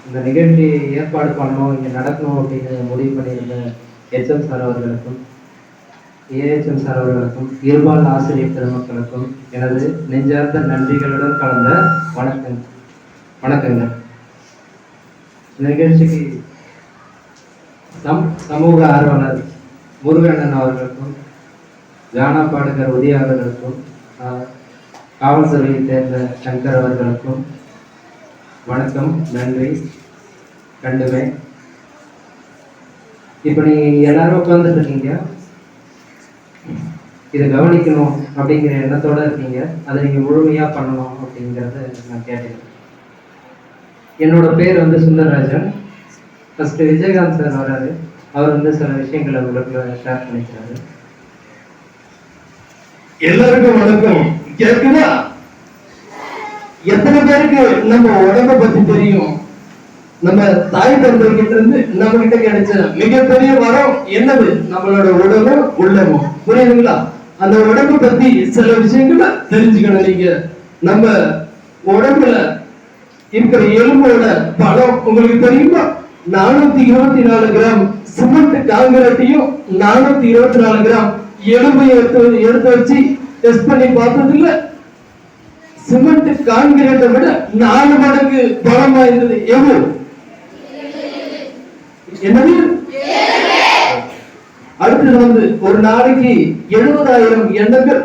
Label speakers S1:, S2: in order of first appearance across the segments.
S1: இந்த நிகழ்ச்சி ஏற்பாடு பண்ணணும், இங்கே நடக்கணும் அப்படின்னு முடிவு பண்ணியிருந்த HM சார் அவர்களுக்கும், AHM சார் அவர்களுக்கும், இருபால் ஆசிரியர் பெருமக்களுக்கும் எனது நெஞ்சார்ந்த நன்றிகளுடன் கலந்த வணக்கங்க. இந்த நிகழ்ச்சிக்கு சமூக ஆர்வலர் முருகண்ணன் அவர்களுக்கும், கானா பாடகர் உதயா அவர்களுக்கும், காவல்துறையை சேர்ந்த சங்கர் அவர்களுக்கும் வணக்கம், நன்றி. கண்டுமே இப்போ நீங்கள் எல்லாரும் உட்காந்துட்டு இருக்கீங்க, இதை கவனிக்கணும் அப்படிங்கிற எண்ணத்தோடு இருக்கீங்க. அதை நீங்கள் முழுமையாக பண்ணணும் அப்படிங்கிறத நான் கேட்டேன். என்னோட பேர் வந்து சுந்தரராஜன். ஃபஸ்ட்டு விஜயகாந்த் சார் வராரு, அவர் வந்து சில விஷயங்களை உங்களுக்கு ஷேர் பண்ணிக்கிறாரு.
S2: எல்லாருக்கும் வணக்கம். கேட்குதா? எத்தனை பேருக்கு நம்ம உடம்ப பத்தி தெரியும்? நம்ம தாய் தந்தை கிட்ட இருந்து நம்ம கிட்ட கிடைச்ச மிகப்பெரிய வரம் என்னது? நம்மளோட உடம்பும் உள்ளமும். புரியுதுங்களா? அந்த உடம்பு பத்தி சில விஷயங்களை தெரிஞ்சுக்கணும். நீங்க நம்ம உடம்புல இருக்கிற எலும்போட பலம் உங்களுக்கு தெரியுமா? 424 கிராம் சிமெண்ட் காங்கிரீட்டையும் 424 கிராம் எலும்பையும் எடுத்து வச்சு டெஸ்ட் பண்ணி பார்த்தது இல்ல. சிமெண்ட் கான்கிரீட்டை விட 4 மடங்கு பலம் வாய்ந்தது எது? என்னது? அடுத்தது வந்து ஒரு நாளைக்கு 70,000 எண்ணங்கள்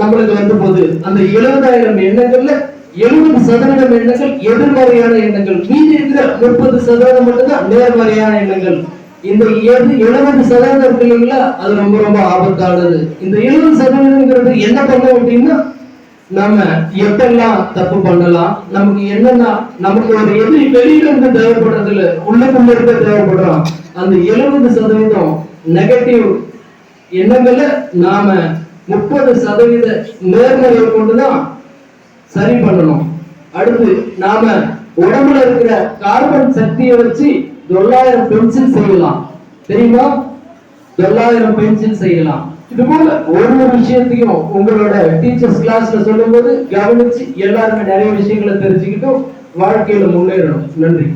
S2: நம்மளுக்கு வந்து போகுது. அந்த 70,000 எண்ணங்கள்ல 70% எண்ணங்கள் எதிர்மறையான எண்ணங்கள், மீதி இருக்கிற 30% மட்டும்தான் நேர்மறையான எண்ணங்கள். இந்த 70% இருக்கு இல்லைங்களா, அது ரொம்ப ரொம்ப ஆபத்தானது. இந்த 70% என்ன பண்ணும் அப்படின்னா, நம்ம எப்பெல்லாம் தப்பு பண்ணலாம், நமக்கு என்னன்னா நமக்கு ஒரு எதிரி வெளியில இருந்து தேவைப்படுறது இல்ல, உள்ளுக்குள்ள இருக்க தேவைப்படுறோம். அந்த 70% நெகட்டிவ் எண்ணங்களை நாம 30% நேர்மறையை கொண்டுதான் சரி பண்ணணும். அடுத்து நாம உடம்புல இருக்கிற கார்பன் சக்தியை வச்சு 900 பென்சில் செய்யலாம். தெரியுமா? 900 பென்சில் செய்யலாம். இது போல ஒரு விஷயத்தையும் உங்களோட டீச்சர்ஸ் கிளாஸ்ல சொல்லும் போது கவனிச்சு எல்லாருமே நிறைய விஷயங்களை தெரிஞ்சுக்கிட்டும் வாழ்க்கையில முன்னேறணும். நன்றி.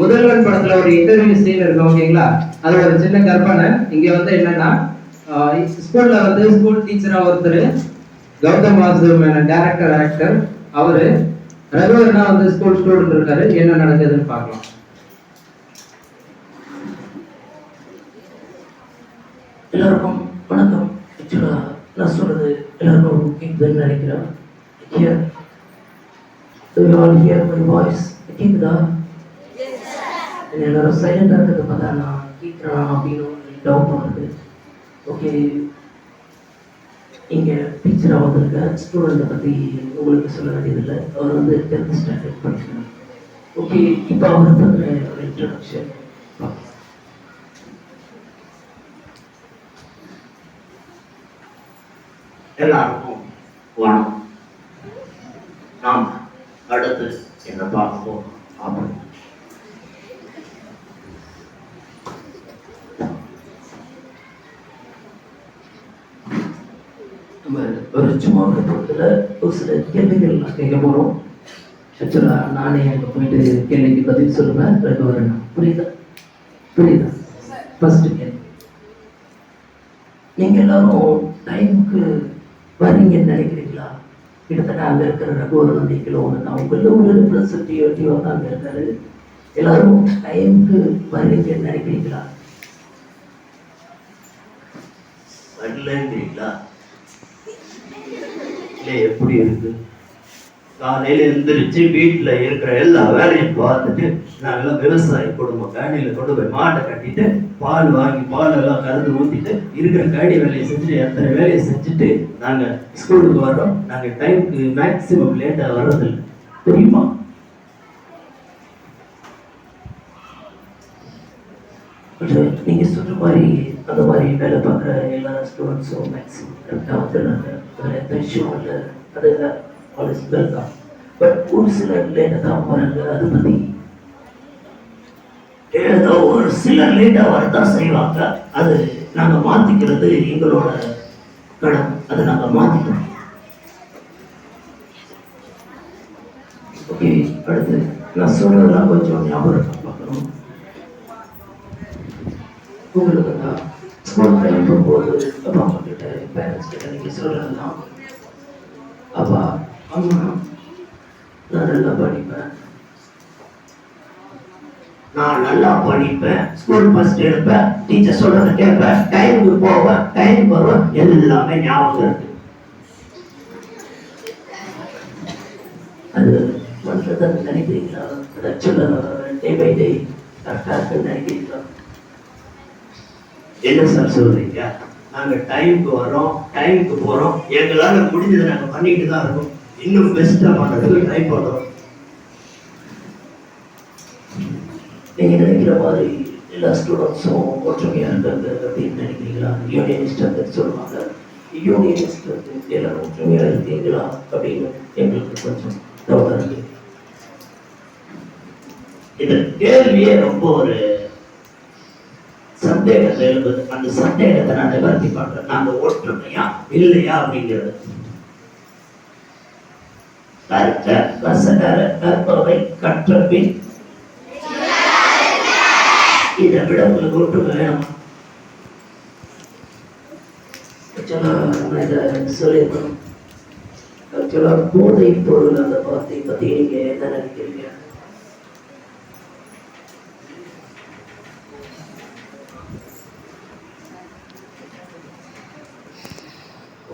S1: முதல்வன் படத்துல ஒரு இன்டர்வியூ சீன் இருக்கு, ஓகேங்களா? அதோட ஒரு சின்ன கற்பனை இங்க வந்து என்னன்னா, ஸ்கூல்ல வந்து ஸ்கூல் டீச்சரா ஒருத்தர் கௌதம் வாசு டைரக்டர் ஆக்டர், அவரு ரெகுலர்னா வந்து ஸ்கூல் ஸ்டூடெண்ட் இருக்காரு. என்ன நடக்குதுன்னு பார்க்கலாம்.
S3: எல்லாருக்கும் வணக்கம். ஆக்சுவலா நான் சொல்றது எல்லாருக்கும் கேட்குதுன்னு நினைக்கிறேன். கேட்குதா? எல்லாரும் சைலண்டா இருக்கிறத பார்த்தா நான் கேட்கிறேன் அப்படின்னு டவுட் வருது. ஓகே, இங்க டீச்சரா வந்திருக்க ஸ்டூடெண்ட்டை பத்தி உங்களுக்கு சொல்ல வேண்டியதில்லை. அவர் வந்து 10th ஸ்டாண்டர்ட் படிக்கிறார். ஓகே, இப்போ அவரை பற்றின ஒரு இன்ட்ரடக்ஷன்.
S4: எல்லாருக்கும் வணக்கம். நாம் அடுத்து என்ன பார்ப்போம் அப்படி
S3: நம்ம ஒரு சும்மா பொறுத்துல ஒரு சில கேள்விகள் கேட்க போறோம். ஆக்சுவலா நானே அங்கே போயிட்டு கேள்விக்கு பதில் சொல்லுவேன். ரெண்டு வரேன். புரியுதா? ஃபர்ஸ்ட் கேள்வி, நீங்க எல்லாரும் டைமுக்கு வரீங்கன்னு நினைக்கிறீங்களா? கிட்டத்தட்ட அங்க இருக்கிற ரகுவரன் நீங்களும் ஒன்று தான். உங்கள ஒரு ரெப்ரஸன்டேட்டிவ் தான் அங்க இருக்காரு. எல்லாரும் டைமுக்கு வரீங்கன்னு நினைக்கிறீங்களா?
S4: வரலங்கிறீங்களா? இல்லை, எப்படி இருக்கு? காலையில எந்திரிச்சு வீட்டுல இருக்கிற எல்லா வேலையும் பார்த்துட்டு நாங்கெல்லாம் விவசாய குடும்பம், கடையில கொண்டு போய் மாட்டை கட்டிட்டு பால் வாங்கி பால் எல்லாம் கலந்து ஊத்திட்டு இருக்கிற கடி வேலையை செஞ்சுட்டு எத்தனை வேலையை செஞ்சுட்டு நாங்க ஸ்கூலுக்கு வர்றோம். நாங்க டைமுக்கு மேக்சிமம் லேட்டா வர்றதில்லை, தெரியுமா?
S3: நீங்க சொல்ற மாதிரி அந்த மாதிரி வேலை பார்க்குற எல்லா ஸ்டூடெண்ட்ஸும் மேக்ஸிமம் கரெக்டாக வந்துடுறாங்க. வேறு எந்த இஷ்யூவும் இல்லை, அது ஆல்வேஸ் வெல்கம். பட் ஒரு சிலர் லேட்டாக தான் வராங்க. அதை பற்றி ஏதோ ஒரு சிலர் லேட்டாக வரதான் செய்வாங்க. அது நாங்கள் மாற்றிக்கிறது எங்களோட கடமை. அதை நாங்கள் மாற்றிக்கிறோம். ஓகே, அடுத்து நான் சொல்றதெல்லாம் கொஞ்சம் ஞாபகம் பார்க்கணும். உங்களுக்கு தான் ஸ்கூல் டைம் போகும்போது அப்பா அம்மா கிட்ட பேரண்ட்ஸ் கிட்ட நீங்கள் சொல்கிறதெல்லாம், அப்பா அம்மா நான் நல்லா படிப்பேன், நான் நல்லா படிப்பேன், ஸ்கூல் ஃபர்ஸ்ட் எடுப்பேன், டீச்சர் சொல்றதை கேட்பேன், டைமுக்கு போவேன், டைம் வருவேன், எல்லாமே ஞாபகம் இருக்கு. அது பண்ணுறதுன்னு நினைக்கிறீங்களா? ஆக்சுவலாக டே பை டே கரெக்டாக இருக்குன்னு நினைக்கிறீங்களா?
S4: என்ன சார் சொல்றீங்க? நாங்க டைமுக்கு வரோம், டைமுக்கு போறோம், எங்களால முடிஞ்சதை நாங்க பண்ணிட்டு தான் இருக்கோம். இன்னும் பெஸ்டா பண்றதுக்கு ட்ரை பண்றோம்.
S3: நீங்க நினைக்கிற மாதிரி எல்லா ஸ்டூடெண்ட்ஸும் ஒற்றுமையா இருக்காங்க அப்படின்னு நினைக்கிறீங்களா? யூனியனிஸ்ட் சொல்லுவாங்க, யூனியனிஸ்ட் எல்லாரும் ஒற்றுமையா இருக்கீங்களா அப்படின்னு எங்களுக்கு கொஞ்சம் டவுட்டா இருக்கு.
S4: இந்த கேள்வியே ரொம்ப ஒரு சந்தேகத்தை எழுதுது. அந்த சந்தேகத்தை நான் நிவர்த்தி பண்றேன். நாங்க ஒற்றுமையா இல்லையா அப்படிங்கிறது.
S3: கற்க கசடர கற்பவை கற்ற பின் இதை விட உங்களுக்கு ஒற்றுமை வேணும். இதை சொல்லியிருக்கணும். ஆக்சுவலாக போதை பொருள் அந்த வார்த்தை பற்றி நீங்க என்ன நினைக்கிறீங்க?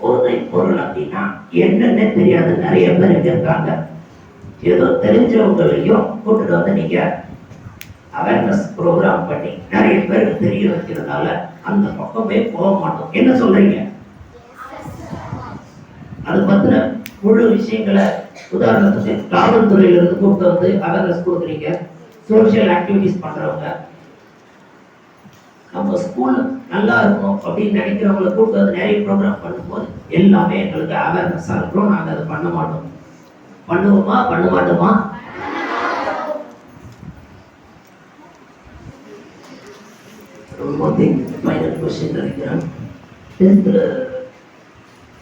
S3: போதை பொருள் அப்படின்னா என்னன்னு தெரியாத நிறைய பேர் இங்க இருக்காங்க. ஏதோ தெரிஞ்சவங்களையும் கூட்டிட்டு வந்து நீங்க அவேர்னஸ் ப்ரோக்ராம் பண்ணி நிறைய பேருக்கு தெரிய வைக்கிறதுனால அந்த பக்கமே போக மாட்டோம். என்ன சொல்றீங்க? அது பத்தின முழு விஷயங்களை உதாரணத்துக்கு காவல்துறையில இருந்து கூப்பிட்டு வந்து அவேர்னஸ் கொடுக்குறீங்க. சோசியல் ஆக்டிவிட்டிஸ் பண்றவங்க, நம்ம ஸ்கூல் நல்லா இருக்கணும் அப்படின்னு நினைக்கிறவங்களை கூப்பிட்டு வந்து நிறைய ப்ரோக்ராம் பண்ணும்போது எல்லாமே எங்களுக்கு அவேர்னஸா இருக்கிறோம். நாங்கள் அதை பண்ண மாட்டோம். பண்ணுவோமா? பண்ண மாட்டோமா? ஃபைனல் கொஸ்டின் நினைக்கிறேன். 10th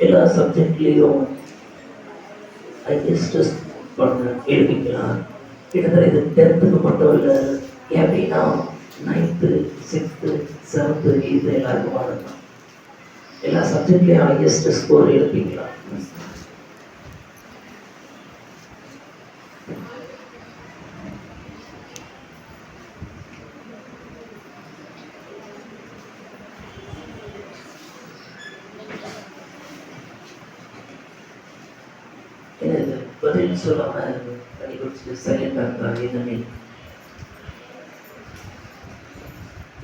S3: எல்லா சப்ஜெக்ட்லேயும் ஐஎஸ்டஸ் பண்ண எழுதிக்கலாம். கிட்டத்தட்ட இது 10th மட்டும் இல்லை, எப்படின்னா 9th 6th 7th இது எல்லாருக்கும் வரலாம். எல்லா சப்ஜெக்ட்லேயும் ஹையஸ்ட் ஸ்கோர் எடுப்பீங்களா? பதில் சொல்லாம தண்ணி குடிச்சிட்டு சைலண்டா இருந்தாங்க. என்ன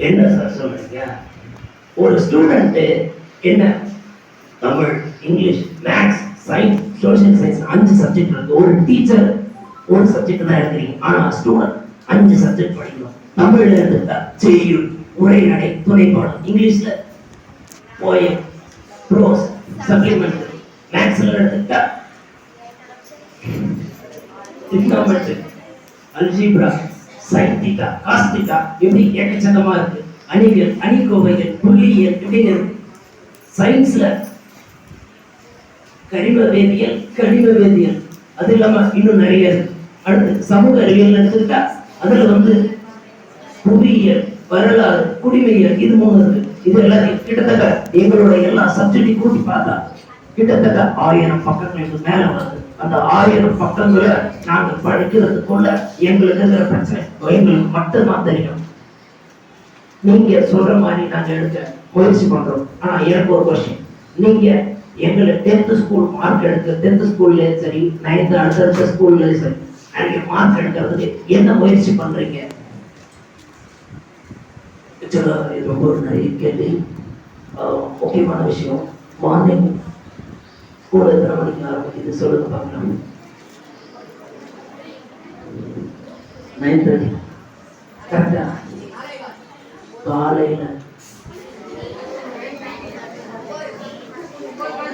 S4: என்ன சார் சொல்றீங்க?
S3: ஒரு ஸ்டூடெண்ட் என்ன Tamil, English, maths, science, social science 5 subject இருக்கு. ஒரு டீச்சர் ஒரு சப்ஜெக்ட் தான் எடுக்கிறீங்க. ஆனா ஸ்டூடெண்ட் 5 சப்ஜெக்ட் படிக்கணும். தமிழ்ல எடுத்துட்டா செய்யுள், உரைநடை, துணைப்பாடம், இங்கிலீஷ்ல போயம், ப்ரோஸ், சப்ளிமெண்ட், மேத்ஸ்ல எடுத்துட்டா trigonometry, algebra, sin theta, cos theta, இப்படி ஏகச்சக்கமா இருக்கு. அணிகள், அணிக்கோவைகள், புள்ளியியல் இப்படின்னு இருக்கு. சயின்ஸ்ல கரிம வேதியியல், கனிம வேதியியல், அது இல்லாம இன்னும் நிறைய இருக்கு. அடுத்து சமூக அறிவியல் எடுத்துக்கிட்டா அதுல புவியியல், வரலாறு, குடிமையியல், இது 3 இருக்கு. இது எல்லாத்தையும் கிட்டத்தட்ட எங்களோட எல்லா சப்ஜெக்டையும் கூட்டி பார்த்தா கிட்டத்தட்ட 1000 பக்கங்களுக்கு மேல வருது. அந்த 1000 பக்கங்களை நாங்க படிக்கிறதுக்குள்ள எங்களுக்கு இருக்கிற பிரச்சனை எங்களுக்கு மட்டும்தான் தெரியும். நீங்க சொல்ற மாதிரி நாங்க எடுக்க முயற்சி பண்றோம். ஆனா எனக்கு ஒரு கொஸ்டின், நீங்க எங்களை 10th ஸ்கூல் மார்க் எடுக்க 10th ஸ்கூல்லயும் சரி 9th அடுத்த ஸ்கூல்லயும் சரி நீங்க மார்க் எடுக்கிறதுக்கு என்ன முயற்சி பண்றீங்க? இது ரொம்ப ஒரு நிறைய கேள்வி. முக்கியமான விஷயம், மார்னிங் ஸ்கூல் எத்தனை மணிக்கு ஆரம்பிக்குது சொல்லுங்க பார்க்கலாம். 9:30 கரெக்டா? காலையில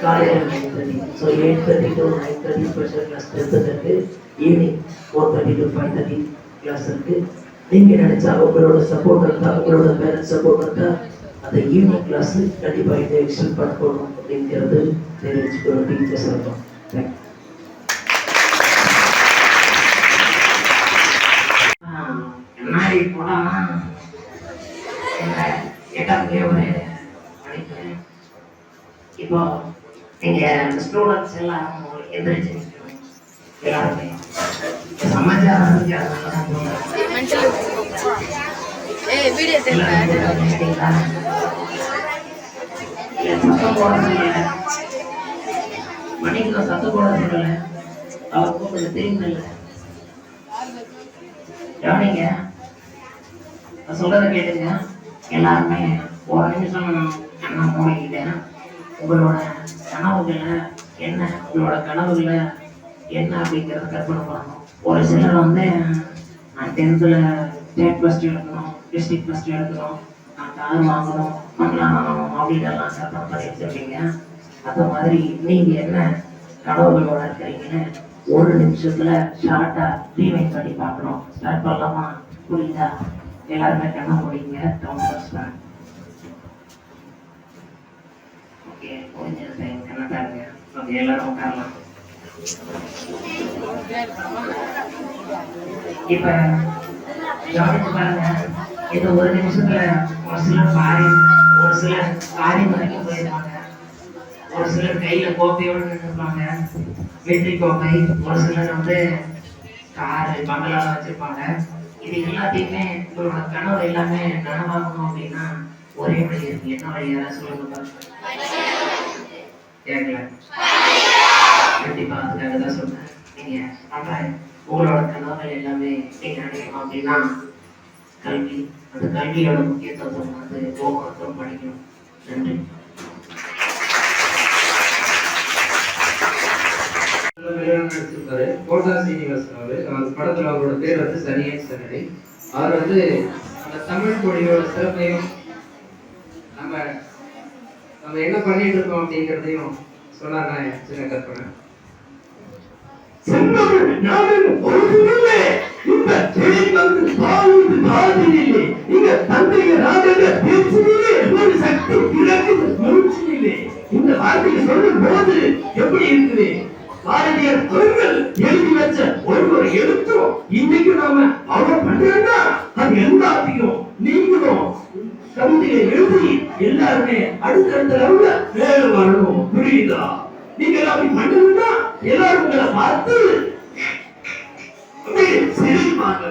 S3: 9:30. ஸோ 8:30 to 9:30 ஸ்பெஷல் கிளாஸ் இருக்கு. ஈவினிங் 4:30 to 5:30 கிளாஸ் இருக்கு. நீங்க நினைச்சா உங்களோட சப்போர்ட் இருந்தா, உங்களோட பேரண்ட்ஸ் சப்போர்ட் இருந்தா அந்த ஈவினிங் கிளாஸ் கண்டிப்பா இதை எக்ஸ்டெண்ட் பண்ணணும் அப்படிங்கிறது தெரிவிச்சுக்கணும். டீச்சர்ஸ் இருக்கும். தேங்க்யூ. இப்போ நீங்க ஸ்டூடெண்ட்ஸ் எல்லாம் எந்திரிச்சு நிக்கணும். எல்லாருமே சமாச்சாரம் சத்தம் போட சொல்லல, மணிக்கு சத்தம் போட சொல்லல, அவருக்கும் கொஞ்சம் தெரியுமில்ல. கவனிங்க, நான் சொல்றத கேட்டுங்க. எல்லாருமே ஒரு நிமிஷம் கண்ணை மூடிக்கிட்டேன். உங்களோட கனவுகளை என்ன, உங்களோட கனவுகளை என்ன அப்படிங்கிறத கற்பனை பண்ணணும். ஒரு சிலர் வந்து நான் 10th ஸ்டேட் ஃபர்ஸ்ட் எடுக்கணும், டிஸ்ட்ரிக்ட் ஃபர்ஸ்ட் எடுக்கணும், நான் கார் வாங்கணும், மங்களாம் அப்படின்னு எல்லாம் கற்பனை பண்ணி வச்சிருக்கீங்க. அந்த மாதிரி நீங்க என்ன கனவுகளோட இருக்கிறீங்கன்னு ஒரு நிமிஷத்துல ஷார்ட்டா ரீவைண்ட் பண்ணி பார்க்கணும். ஸ்டார்ட் பண்ணலாமா? புரியுதா? எல்லாருமே கண்ண முடியுங்க. ஓகே, முடிஞ்சது. கண்ண பாருங்க. ஓகே, எல்லாரும் உட்காரலாம். இப்ப கவனிச்சு பாருங்க. இது ஒரு நிமிஷத்துல ஒரு சிலர் காரியம் வரைக்கும் போயிருப்பாங்க. ஒரு சிலர் கையில கோப்பையோடு நின்றுப்பாங்க, வெற்றி கோப்பை. ஒரு சிலர் வந்து காரு பங்களாலாம் வச்சிருப்பாங்க. இது எல்லாத்தையுமே உங்களோட கனவு எல்லாமே நனவாகணும் அப்படின்னா ஒரே வழி இருக்கு. என்ன வழி? யாராவது சொல்லுங்க. கேட்கல? கண்டிப்பா அதுக்காக தான் சொல்றேன். நீங்க உங்களோட கனவுகள் எல்லாமே நீங்க அடையணும் அப்படின்னா கல்வி, அந்த கல்வியோட முக்கியத்துவம் வந்து ஒவ்வொருத்தரும் படிக்கணும். நன்றி.
S1: நடிச்சிருப்பாரு கோட்டா சீனிவாசன். அவர் படத்துல அவரோட பேர் வந்து சனியன் சன்னடி. அவர் வந்து அந்த தமிழ் மொழியோட சிறப்பையும் நம்ம என்ன பண்ணிட்டு இருக்கோம் அப்படிங்கிறதையும் சொன்னாங்க. சின்ன கற்பனை.
S2: இந்த வார்த்தையை சொல்லும் போது எப்படி இருக்குது? பாரதியார் அவர்கள் எழுதி வச்ச ஒரு எழுத்தும் இன்னைக்கு நாம அவர் பண்றோம்னா அது எல்லாத்தையும் நீங்களும் கவிதையை எழுதி எல்லாருமே அடுத்தடுத்த லெவல்ல மேல வரணும். புரியுதா? நீங்க அப்படி பண்ணணும்னா எல்லாரும் உங்களை பார்த்து சிரிப்பாங்க.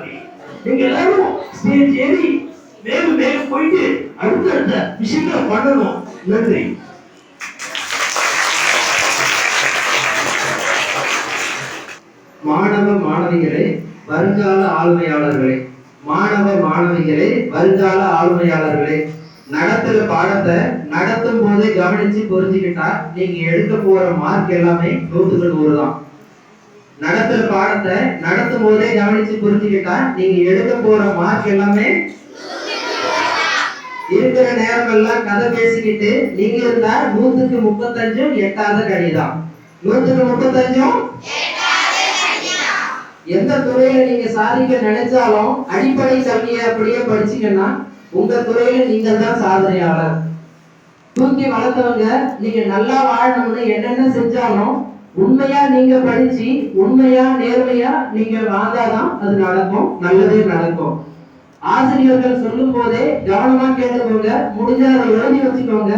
S2: நீங்க எல்லாரும் ஸ்டேஜ் ஏறி மேலும் மேலும் போயிட்டு அடுத்தடுத்த விஷயங்களை பண்ணணும். நன்றி.
S1: மாணவ மாணவிகளே, வருங்கால ஆளுமையாளர்களே, மாணவ மாணவிகளே, வருங்கால ஆளுமையாளர்களே, நடத்துற பாடத்தை நடத்தும் போதே கவனிச்சு புரிஞ்சுக்கிட்டா நீங்க எடுக்க போற மார்க் எல்லாமே 100க்கு 100 தான். நடத்துற பாடத்தை நடத்தும் போதே கவனிச்சு புரிஞ்சுக்கிட்டா நீங்க எடுக்க போற மார்க் எல்லாமே இருக்கிற நேரம் எல்லாம் கதை பேசிக்கிட்டு நீங்க இருந்தா 100க்கு 35 எட்டாத கணிதான். 100க்கு 35 எந்த துறையில நீங்க சாதிக்க நினைச்சாலும் அடிப்படை கல்வியை அப்படியே படிச்சீங்கன்னா உங்க துறையில நீங்க தான் சாதனையாளர். தூக்கி வளர்த்தவங்க நீங்க நல்லா வாழணும்னு என்னென்ன செஞ்சாலும் உண்மையா நீங்க படிச்சு உண்மையா நேர்மையா நீங்க வாழ்ந்தாதான் அது நடக்கும், நல்லதே நடக்கும். ஆசிரியர்கள் சொல்லும் போதே கவனமா கேட்டுக்கோங்க. முடிஞ்சா அதை எழுதி வச்சுக்கோங்க.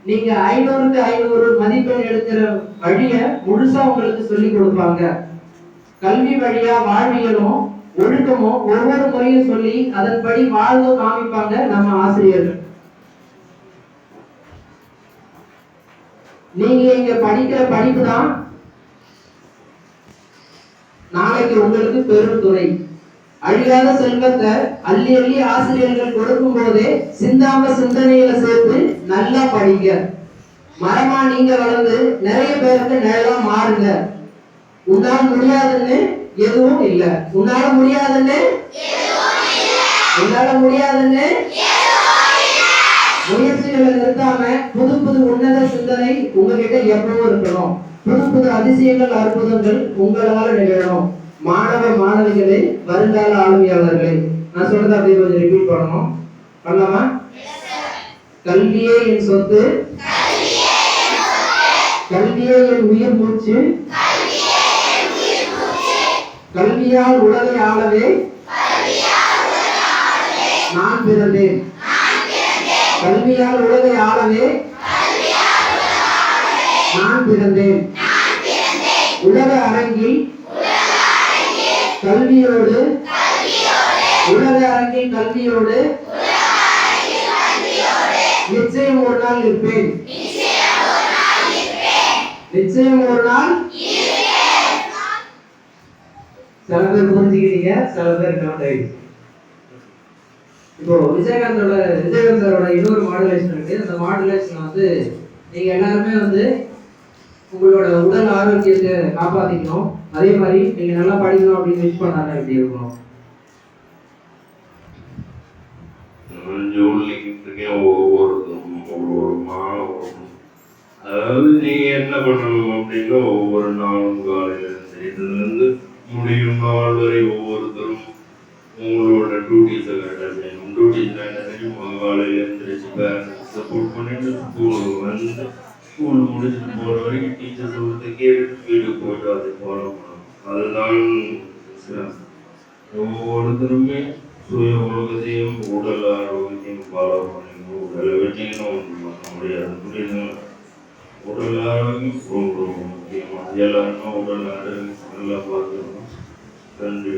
S1: நீங்க 500க்கு 500 மதிப்பெண் எடுக்கிற வழிய முழுசா உங்களுக்கு சொல்லி கொடுப்பாங்க. கல்வி வழியா வாழ்வியலும் ஒழுக்கமும் ஒவ்வொரு முறையும் சொல்லி அதன்படி வாழ்ந்து காமிப்பாங்க நம்ம ஆசிரியர்கள். நீங்க இங்க படிக்கிற படிப்பு தான் நாளைக்கு உங்களுக்கு பெரும் துணை. அழியாத செல்வத்தை அள்ளி அள்ளி ஆசிரியர்கள் கொடுக்கும் போதே சிந்தாம சிந்தனையில சேர்த்து நல்லா படிங்க. மரமா நீங்க வளர்ந்து நிறைய பேருக்கு நிழலா மாறுங்க. உன்னால முடியாதுன்னு எதுவும் இல்ல. உன்னால முடியாதுன்னு முயற்சிகளை நிறுத்தாம புது புது உன்னத சிந்தனை உங்ககிட்ட எப்பவும் இருக்கணும். புது புது அதிசயங்கள் அற்புதங்கள் உங்களால நிகழணும். மாணவ மாணவிகளே, வருங்கால ஆளுமையாளர்களே, நான் சொல்றதை அப்படியே கொஞ்சம் ரிப்பீட் பண்ணணும். பண்ணலாமா? கல்வியே என் சொத்து, கல்வியே என் உயிர் மூச்சு, கல்வியால் உலகை ஆளவே நான் பிறந்தேன். கல்வியால் உலகை ஆளவே நான் பிறந்தேன். உலக அரங்கில் கல்வியோடு நிச்சயம் ஒரு நாள் இருப்பேன். நிச்சயம் ஒரு நாள். சில பேர் புரிஞ்சுக்கிறீங்க, சில பேர் கவுண்ட் ஆயிடுச்சு. இப்போ விஜயகாந்த் சாரோட இன்னொரு மாடுலேஷன் இருக்கு. அந்த மாடுலேஷன் வந்து நீங்க எல்லாருமே வந்து உங்களோட உடல் ஆரோக்கியத்தை காப்பாத்திக்கணும். அதே மாதிரி நீங்க நல்லா படிக்கணும் அப்படின்னு விஷ் பண்ணாங்க. எப்படி இருக்கணும்?
S5: ஒவ்வொரு மாணவரும் அதாவது நீங்க என்ன பண்ணணும் அப்படின்னா ஒவ்வொரு நாளும் காலையில எழுந்திரிச்சதுலேருந்து முடியும் நாள் வரை ஒவ்வொருத்தரும் உங்களோட டியூட்டிஸை கரெக்டாக செய்யணும். டியூட்டிஸில் என்ன செய்யும்? காலையில் எழுந்திரிச்சு பேரண்ட்ஸ் சப்போர்ட் பண்ணிட்டு ஸ்கூலுக்கு வந்து ஸ்கூல் முடிச்சுட்டு போகிற வரைக்கும் டீச்சர்ஸ் ஒருத்த கேட்டு வீட்டுக்கு போயிட்டு அதை ஃபாலோ பண்ணணும். அதுதான் ஒவ்வொருத்தருமே சுய உலகத்தையும் உடல் ஆரோக்கியத்தையும் ஃபாலோ பண்ணிக்கணும். உடலை வச்சிங்கன்னா ஒன்றும் பண்ண முடியாது. புரியுதுங்களா? உடல் ஆரோக்கியம் ரொம்ப ரொம்ப முக்கியமாக எல்லாருமே உடல் ஆரோக்கியம் நல்லா பார்த்துக்கணும். நன்றி.